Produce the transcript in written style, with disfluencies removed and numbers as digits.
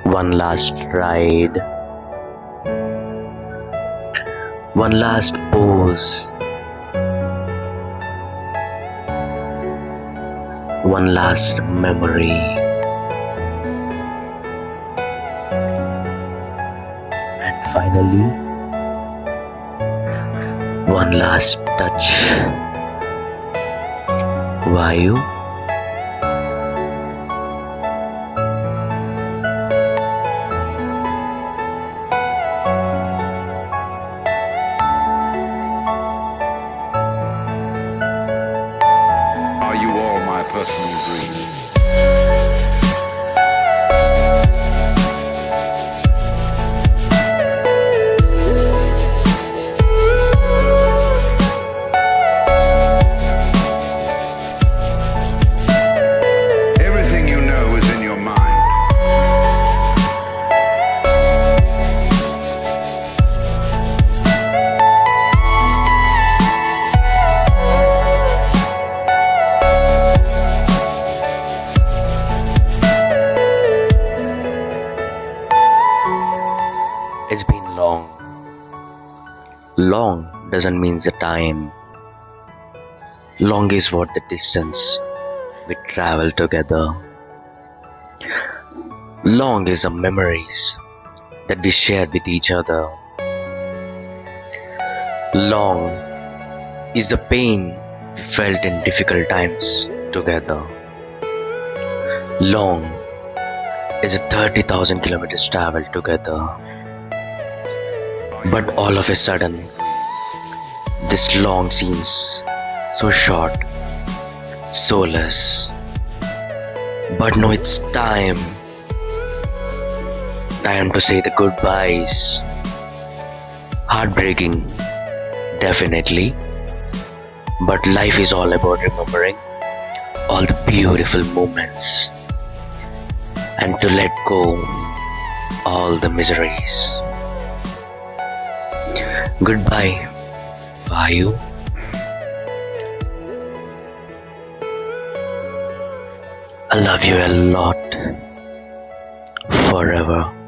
One last ride, one last pose, one last memory, and finally, one last touch. Vayu, Are you all my personal dreams? Everything you know is in your mind. it's been long. Long doesn't mean the time. Long is what the distance we travel together. Long is the memories that we shared with each other. Long is the pain we felt in difficult times together. Long is a 30,000 kilometers traveled together. But all of a sudden, this long seems so short, so less. But no, it's time. Time to say the goodbyes. Heartbreaking, definitely. But life is all about remembering all the beautiful moments and to let go all the miseries. Goodbye, Vayu. I love you a lot. Forever.